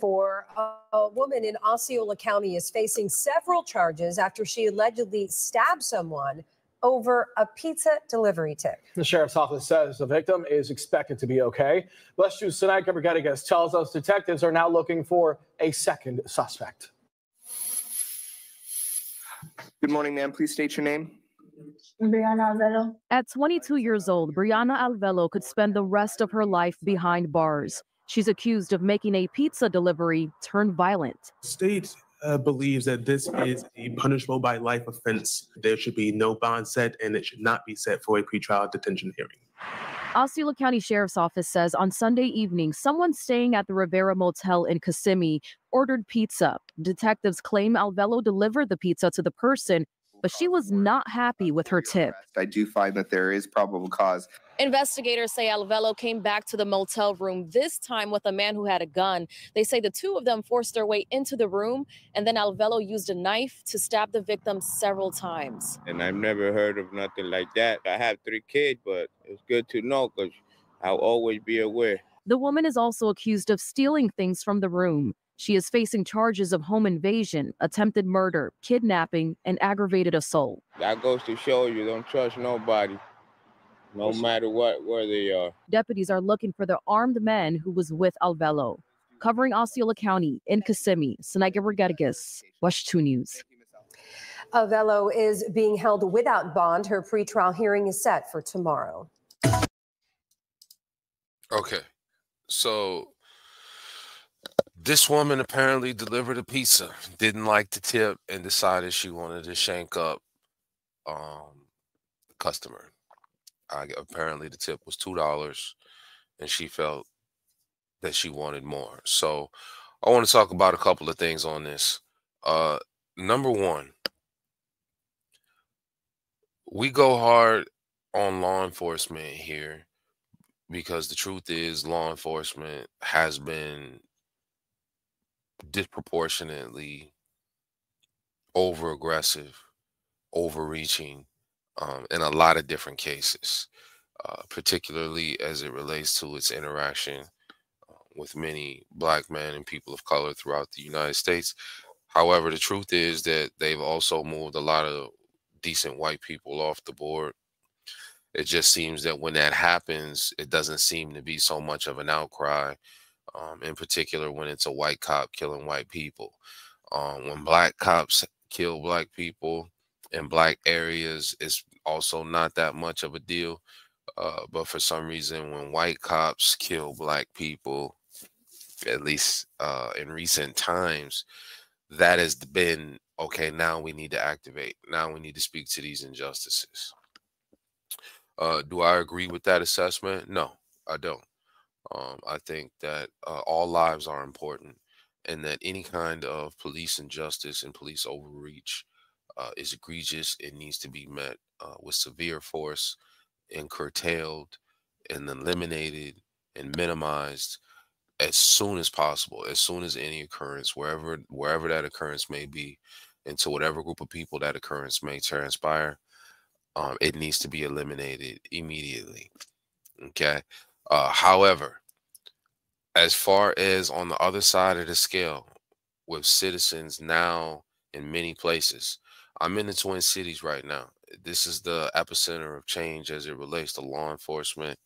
For a woman in Osceola County is facing several charges after she allegedly stabbed someone over a pizza delivery tip. The sheriff's office says the victim is expected to be okay. Let's choose tonight. Rodriguez tells us detectives are now looking for a second suspect. Good morning, ma'am. Please state your name. Brianna Alvelo. At 22 years old, Brianna Alvelo could spend the rest of her life behind bars. She's accused of making a pizza delivery turn violent. State believes that this is a punishable by life offense. There should be no bond set, and it should not be set for a pretrial detention hearing. Osceola County Sheriff's Office says on Sunday evening, someone staying at the Rivera Motel in Kissimmee ordered pizza. Detectives claim Alvelo delivered the pizza to the person, but she was not happy with her tip. I do find that there is probable cause. Investigators say Alvelo came back to the motel room, this time with a man who had a gun. They say the two of them forced their way into the room, and then Alvelo used a knife to stab the victim several times. And I've never heard of nothing like that. I have 3 kids, but it's good to know because I'll always be aware. The woman is also accused of stealing things from the room. She is facing charges of home invasion, attempted murder, kidnapping, and aggravated assault. That goes to show you don't trust nobody, no matter where they are. Deputies are looking for the armed man who was with Alvelo. Covering Osceola County in Kissimmee, Sanaiga Rodriguez, WESH 2 News. Alvelo is being held without bond. Her pretrial hearing is set for tomorrow. Okay, so this woman apparently delivered a pizza, didn't like the tip, and decided she wanted to shank up the customer. Apparently the tip was $2, and she felt that she wanted more. So I want to talk about a couple of things on this. Number one, we go hard on law enforcement here because the truth is law enforcement has been disproportionately over aggressive, overreaching in a lot of different cases, particularly as it relates to its interaction with many Black men and people of color throughout the United States. However, the truth is that they've also moved a lot of decent white people off the board. It just seems that when that happens, it doesn't seem to be so much of an outcry, in particular when it's a white cop killing white people. When Black cops kill Black people in Black areas, it's also not that much of a deal. But for some reason, when white cops kill Black people, at least in recent times, that has been, okay, now we need to activate. Now we need to speak to these injustices. Do I agree with that assessment? No, I don't. I think that all lives are important and that any kind of police injustice and police overreach is egregious. It needs to be met with severe force and curtailed and eliminated and minimized as soon as possible, as soon as any occurrence, wherever that occurrence may be, and to whatever group of people that occurrence may transpire, it needs to be eliminated immediately. Okay. However, as far as on the other side of the scale, with citizens now in many places, I'm in the Twin Cities right now. This is the epicenter of change as it relates to law enforcement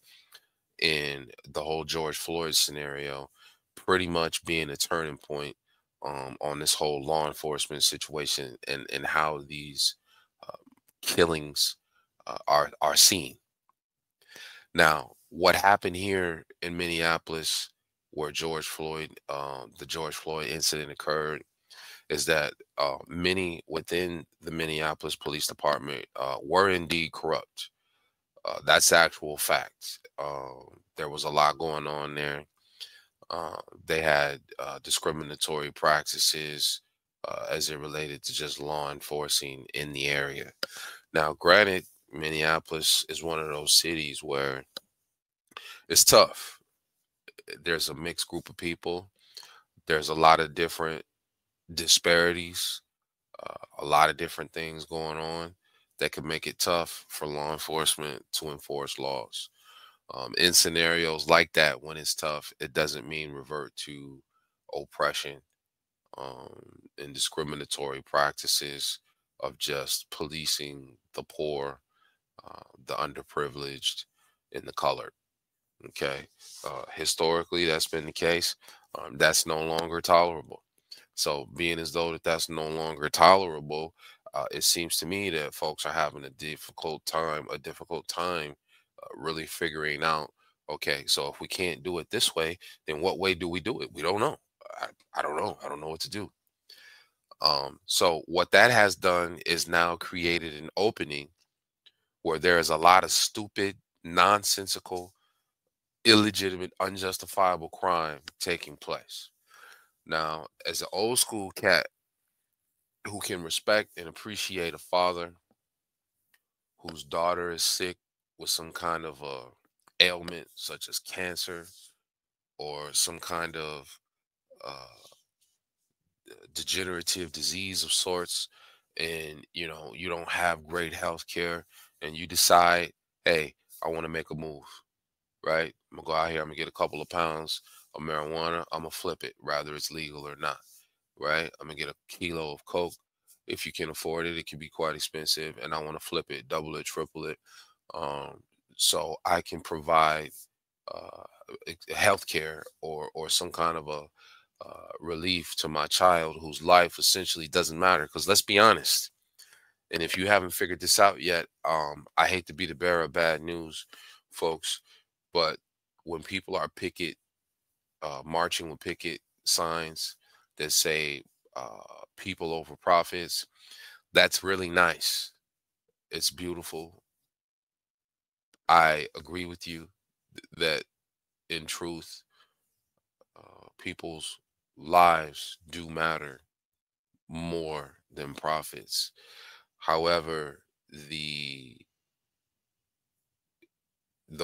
and the whole George Floyd scenario, pretty much being a turning point on this whole law enforcement situation and how these killings are seen. Now, what happened here in Minneapolis, where the George Floyd incident occurred, is that many within the Minneapolis Police Department were indeed corrupt. That's actual fact. There was a lot going on there. They had discriminatory practices as it related to just law enforcing in the area. Now, granted, Minneapolis is one of those cities where it's tough. There's a mixed group of people. There's a lot of different disparities, a lot of different things going on that could make it tough for law enforcement to enforce laws. In scenarios like that, when it's tough, it doesn't mean revert to oppression, and discriminatory practices of just policing the poor, the underprivileged, and the colored. Okay. Historically, that's been the case. That's no longer tolerable. So, being as though that's no longer tolerable, it seems to me that folks are having a difficult time, really figuring out. Okay, so if we can't do it this way, then what way do we do it? We don't know. I don't know. I don't know what to do. So what that has done is now created an opening where there is a lot of stupid, nonsensical, illegitimate, unjustifiable crime taking place. Now, as an old school cat who can respect and appreciate a father whose daughter is sick with some kind of ailment, such as cancer or some kind of uh, degenerative disease of sorts, and you don't have great health care, and you decide, hey, I want to make a move, right? I'm gonna go out here, I'm gonna get a couple of pounds of marijuana, I'm gonna flip it, whether it's legal or not, right? I'm gonna get a kilo of coke. If you can afford it, it can be quite expensive, and I want to flip it, double it, triple it, um, so I can provide uh, health care or some kind of a relief to my child whose life essentially doesn't matter. Because let's be honest, and if you haven't figured this out yet, I hate to be the bearer of bad news, folks, but when people are marching with picket signs that say people over profits, that's really nice. It's beautiful. I agree with you that in truth, people's lives do matter more than profits. However, the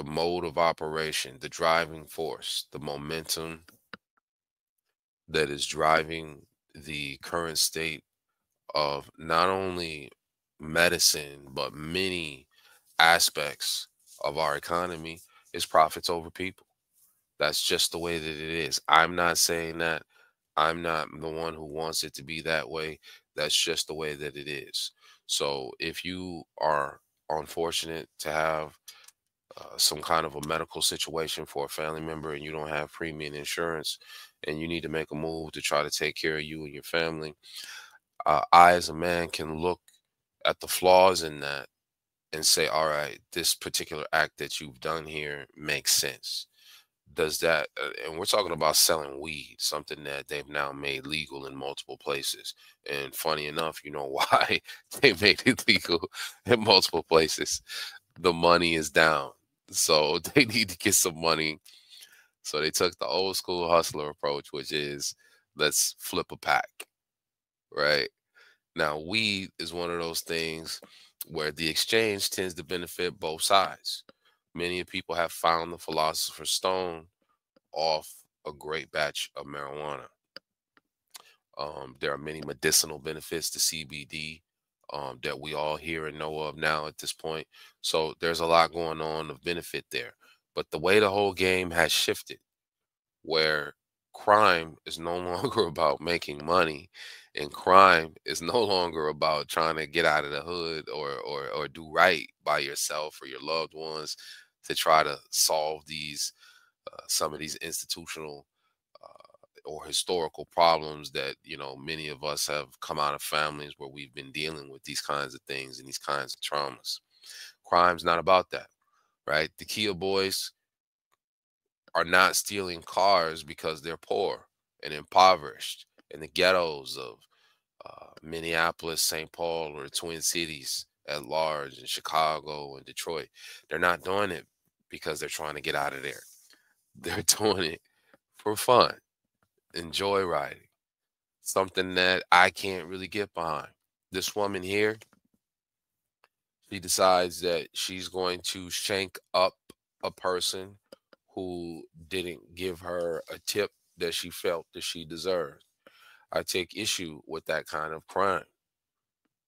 mode of operation, the driving force, the momentum that is driving the current state of not only medicine but many aspects of our economy is profits over people. That's just the way that it is. I'm not saying that. I'm not the one who wants it to be that way. That's just the way that it is. So if you are unfortunate to have some kind of a medical situation for a family member and you don't have premium insurance and you need to make a move to try to take care of you and your family, I, as a man, can look at the flaws in that and say, all right, this particular act that you've done here makes sense. Does that, and we're talking about selling weed, something that they've now made legal in multiple places. And funny enough, you know why they made it legal in multiple places? The money is down. So they need to get some money. So they took the old school hustler approach, which is let's flip a pack, right? Now, weed is one of those things where the exchange tends to benefit both sides. Many people have found the philosopher's stone off a great batch of marijuana. There are many medicinal benefits to CBD that we all hear and know of now at this point. So there's a lot going on of benefit there. But the way the whole game has shifted, where crime is no longer about making money, and crime is no longer about trying to get out of the hood or do right by yourself or your loved ones to try to solve these some of these institutional or historical problems that many of us have come out of families where we've been dealing with these kinds of things and these kinds of traumas. Crime's not about that, right? The Kia boys are not stealing cars because they're poor and impoverished in the ghettos of Minneapolis, St. Paul, or the Twin Cities at large, in Chicago and Detroit. They're not doing it because they're trying to get out of there. They're doing it for fun, enjoy riding, something that I can't really get behind. This woman here, she decides that she's going to shank up a person who didn't give her a tip that she felt that she deserved. I take issue with that kind of crime,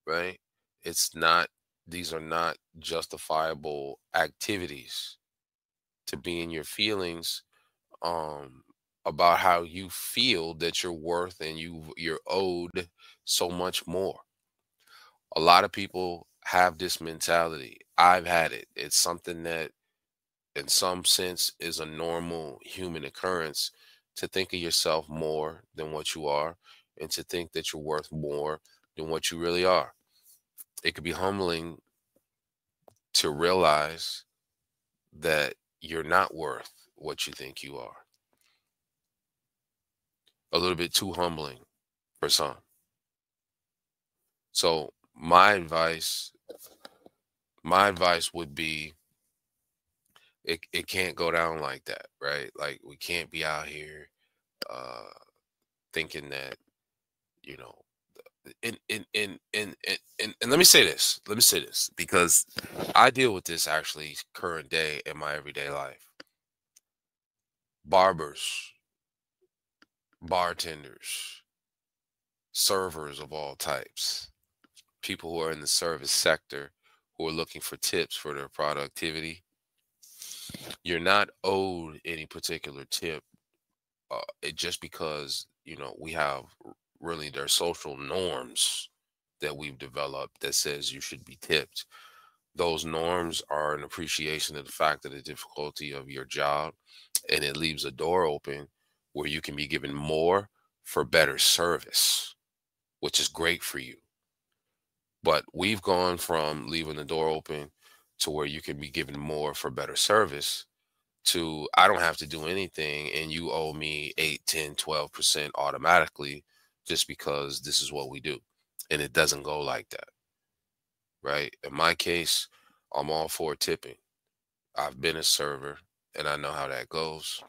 right? It's not, these are not justifiable activities to be in your feelings. about how you feel that you're worth and you're owed so much more. A lot of people have this mentality. I've had it. It's something that in some sense is a normal human occurrence to think of yourself more than what you are and to think that you're worth more than what you really are. It could be humbling to realize that you're not worth what you think you are. A little bit too humbling for some. So my advice would be it can't go down like that, right? Like we can't be out here thinking that, you know, and let me say this. Let me say this because I deal with this actually current day in my everyday life. Barbers, bartenders, servers of all types, people who are in the service sector who are looking for tips for their productivity. You're not owed any particular tip just because, you know, we have really their social norms that we've developed that says you should be tipped. Those norms are an appreciation of the fact of the difficulty of your job, and it leaves a door open where you can be given more for better service, which is great for you. But we've gone from leaving the door open to where you can be given more for better service to I don't have to do anything and you owe me 8, 10, 12% automatically just because this is what we do. And it doesn't go like that, right? In my case, I'm all for tipping. I've been a server and I know how that goes.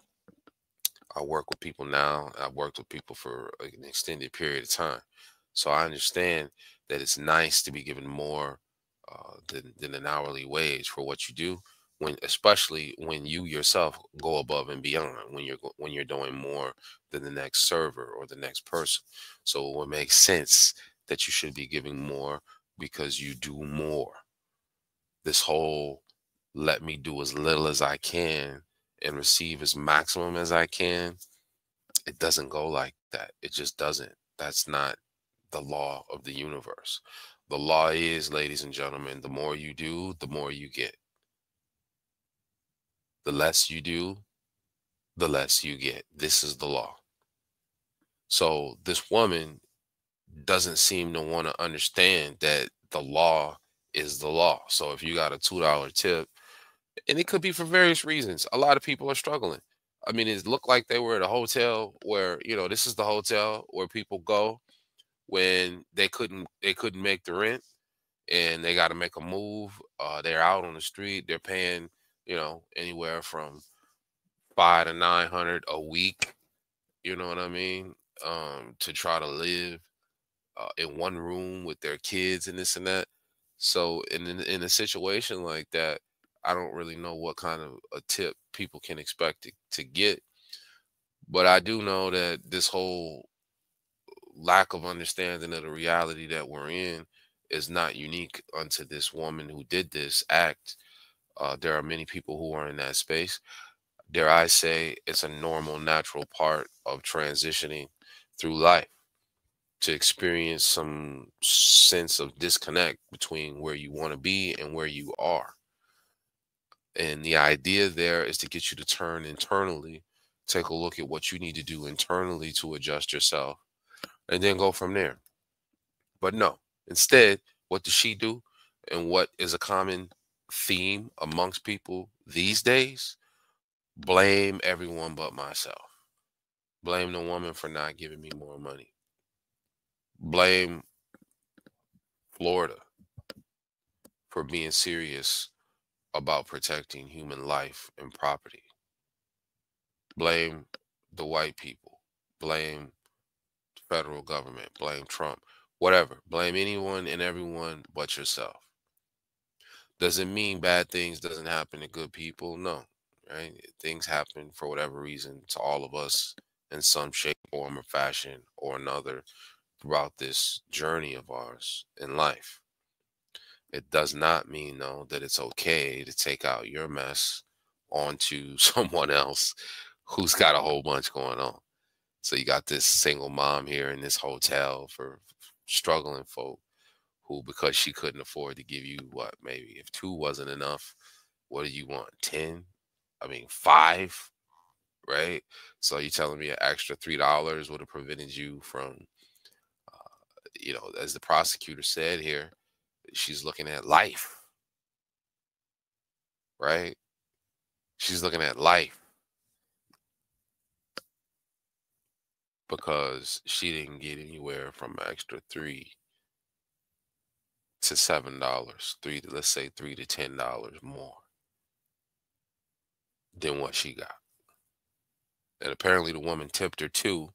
I work with people now. I've worked with people for an extended period of time. So I understand that it's nice to be given more than an hourly wage for what you do, when especially when you yourself go above and beyond, when you're doing more than the next server or the next person. So it would make sense that you should be giving more because you do more. This whole let me do as little as I can and receive as maximum as I can, it doesn't go like that. It just doesn't. That's not the law of the universe. The law is, ladies and gentlemen, the more you do, the more you get. The less you do, the less you get. This is the law. So this woman doesn't seem to want to understand that the law is the law. So if you got a $2 tip, and it could be for various reasons, a lot of people are struggling. I mean, it looked like they were at a hotel where, you know, this is the hotel where people go when they couldn't make the rent and they got to make a move. They're out on the street. They're paying, you know, anywhere from 500 to 900 a week. You know what I mean? To try to live in one room with their kids and this and that. So in a situation like that, I don't really know what kind of a tip people can expect to get. But I do know that this whole lack of understanding of the reality that we're in is not unique unto this woman who did this act. There are many people who are in that space. Dare I say, it's a normal, natural part of transitioning through life to experience some sense of disconnect between where you want to be and where you are. And the idea there is to get you to turn internally, take a look at what you need to do internally to adjust yourself, and then go from there. But no, instead, what does she do? And what is a common theme amongst people these days? Blame everyone but myself. Blame the woman for not giving me more money. Blame Florida for being serious about protecting human life and property. Blame the white people. Blame the federal government. Blame Trump. Whatever. Blame anyone and everyone but yourself. Does it mean bad things doesn't happen to good people? No. Right? Things happen for whatever reason to all of us in some shape, form, or fashion or another throughout this journey of ours in life. It does not mean, though, that it's okay to take out your mess onto someone else who's got a whole bunch going on. So you got this single mom here in this hotel for struggling folk who, because she couldn't afford to give you what, maybe if 2 wasn't enough, what do you want? 10? I mean, 5, right? So you're telling me an extra $3 would have prevented you from, as the prosecutor said here, she's looking at life, right? She's looking at life because she didn't get anywhere from an extra $3 to $7, let's say $3 to $10 more than what she got. And apparently the woman tipped her too,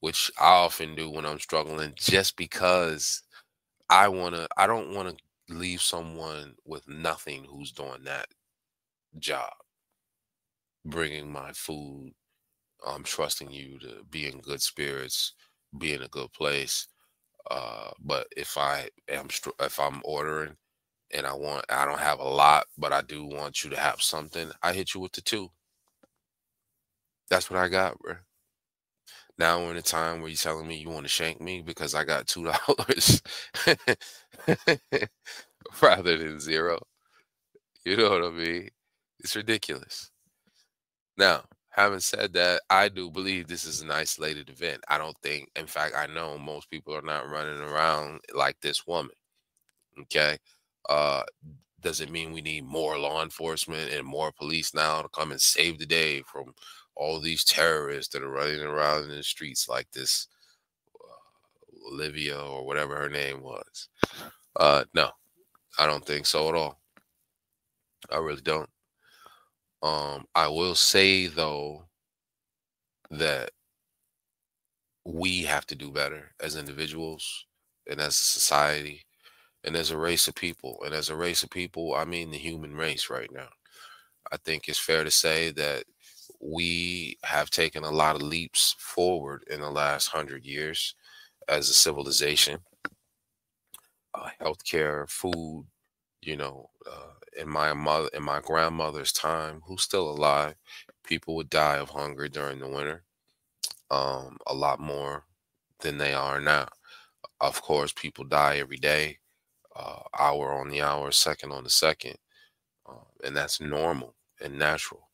which I often do when I'm struggling, just because I don't want to leave someone with nothing who's doing that job, bringing my food. I'm trusting you to be in good spirits, be in a good place. But if I'm ordering and I don't have a lot, but I do want you to have something, I hit you with the 2. That's what I got, bro. Now we're in a time where you're telling me you want to shank me because I got $2 rather than 0. You know what I mean? It's ridiculous. Now, having said that, I do believe this is an isolated event. I don't think, in fact, I know most people are not running around like this woman. Okay. Does it mean we need more law enforcement and more police now to come and save the day from all these terrorists that are running around in the streets like this Olivia or whatever her name was? No, I don't think so at all. I really don't. I will say though that we have to do better as individuals and as a society and as a race of people. And as a race of people, I mean the human race right now. I think it's fair to say that we have taken a lot of leaps forward in the last 100 years as a civilization. Healthcare, food, in my grandmother's time, who's still alive, people would die of hunger during the winter, a lot more than they are now. Of course, people die every day, hour on the hour, second on the second, and that's normal and natural.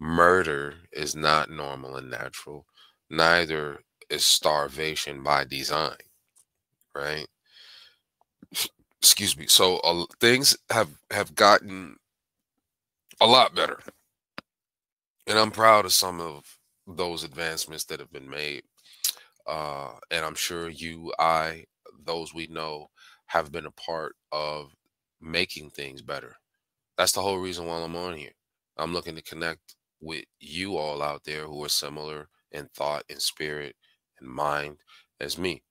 Murder is not normal and natural. Neither is starvation by design, right? Excuse me. So things have gotten a lot better, and I'm proud of some of those advancements that have been made. And I'm sure those we know, have been a part of making things better. That's the whole reason why I'm on here. I'm looking to connect with you all out there who are similar in thought and spirit and mind as me.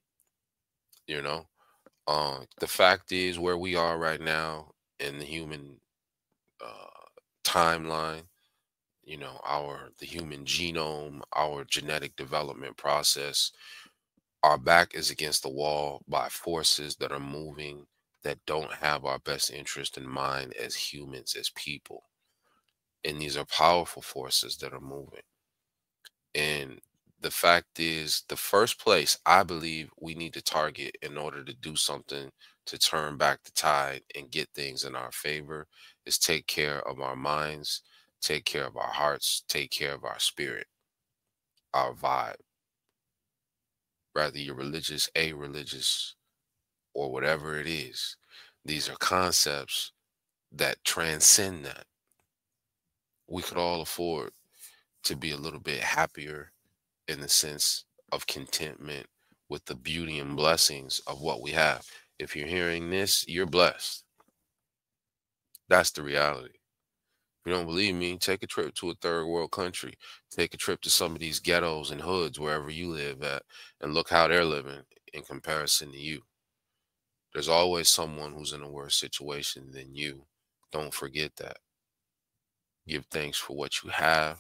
The fact is, where we are right now in the human timeline, the human genome, our genetic development process, our back is against the wall by forces that are moving that don't have our best interest in mind as humans, as people. And these are powerful forces that are moving. And the fact is, the first place I believe we need to target in order to do something to turn back the tide and get things in our favor is take care of our minds, take care of our hearts, take care of our spirit, our vibe. Rather you're religious, a-religious, or whatever it is, these are concepts that transcend that. We could all afford to be a little bit happier in the sense of contentment with the beauty and blessings of what we have. If you're hearing this, you're blessed. That's the reality. If you don't believe me, take a trip to a third world country. Take a trip to some of these ghettos and hoods, wherever you live at, and look how they're living in comparison to you. There's always someone who's in a worse situation than you. Don't forget that. Give thanks for what you have.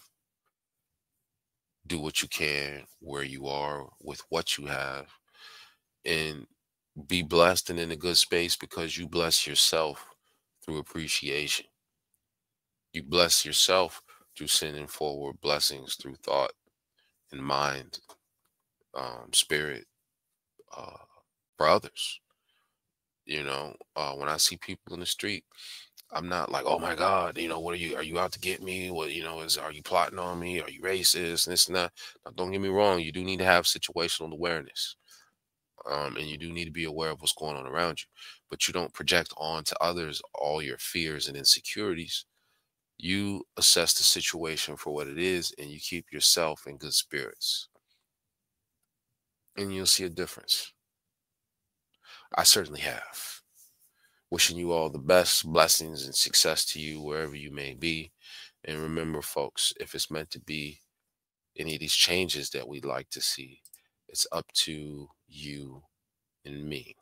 Do what you can where you are with what you have. And be blessed and in a good space because you bless yourself through appreciation. You bless yourself through sending forward blessings through thought and mind, spirit, for others. When I see people in the street, I'm not like, oh my God, what are you out to get me? What, are you plotting on me? Are you racist? And this and that. Now, don't get me wrong. You do need to have situational awareness. And you do need to be aware of what's going on around you, but you don't project on to others all your fears and insecurities. You assess the situation for what it is, and you keep yourself in good spirits, and you'll see a difference. I certainly have. Wishing you all the best blessings and success to you wherever you may be. And remember, folks, if it's meant to be any of these changes that we'd like to see, it's up to you and me.